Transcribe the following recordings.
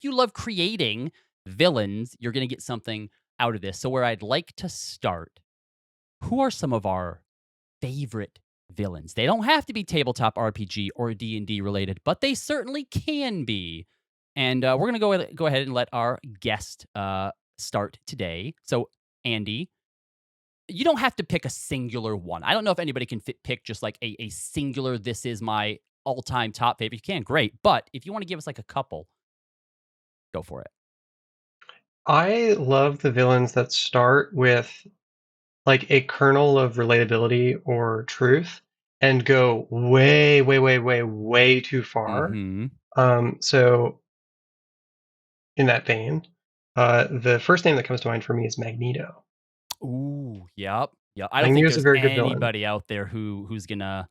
you love creating villains, you're going to get something out of this. So where I'd like to start, who are some of our favorite villains? They don't have to be tabletop RPG or D&D related, but they certainly can be. And we're going to go ahead and let our guest start today. So, Andy, you don't have to pick a singular one. I don't know if anybody can pick just like a singular, this is my all-time top favorite. You can, great. But if you want to give us like a couple, go for it. I love the villains that start with like a kernel of relatability or truth and go way, way, way, way, way too far. Mhm. So in that vein, the first name that comes to mind for me is Magneto. Ooh, yep, yep. I don't think Magneto's a there's very good villain. anybody out there who's gonna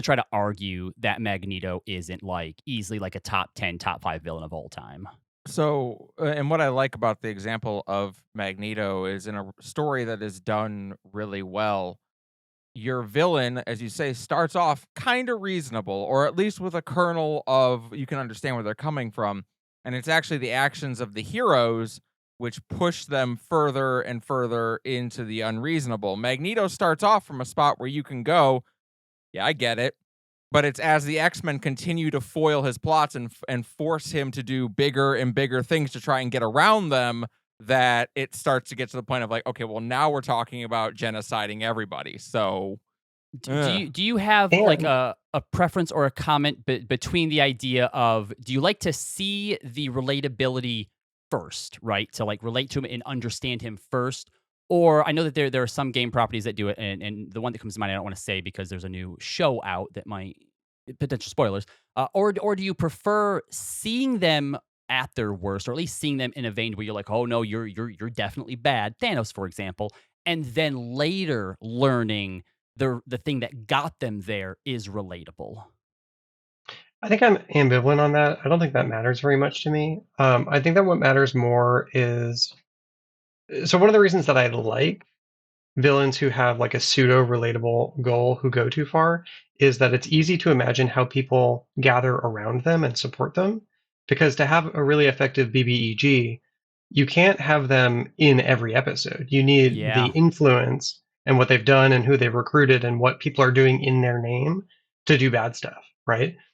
try to argue that Magneto isn't like easily like a top 10, top 5 villain of all time. So, and what I like about the example of Magneto is in a story that is done really well, your villain, as you say, starts off kind of reasonable, or at least with a kernel of you can understand where they're coming from. And it's actually the actions of the heroes which push them further and further into the unreasonable. Magneto starts off from a spot where you can go, yeah, I get it. But it's as the X-Men continue to foil his plots and force him to do bigger and bigger things to try and get around them that it starts to get to the point of like, okay, well now we're talking about genociding everybody. So, Do you have like And a preference or a comment between the idea of do you like to see the relatability first, right? To like relate to him and understand him first, or I know that there are some game properties that do it, and the one that comes to mind I don't want to say because there's a new show out that might potential spoilers. Or do you prefer seeing them at their worst, or at least seeing them in a vein where you're like, oh no, you're definitely bad, Thanos, for example, and then later learning the thing that got them there is relatable. I think I'm ambivalent on that. I don't think that matters very much to me. I think that what matters more is so one of the reasons that I like villains who have like a pseudo relatable goal who go too far is that it's easy to imagine how people gather around them and support them. Because to have a really effective BBEG, you can't have them in every episode. You need the Yeah. influence and what they've done and who they've recruited and what people are doing in their name to do bad stuff, right?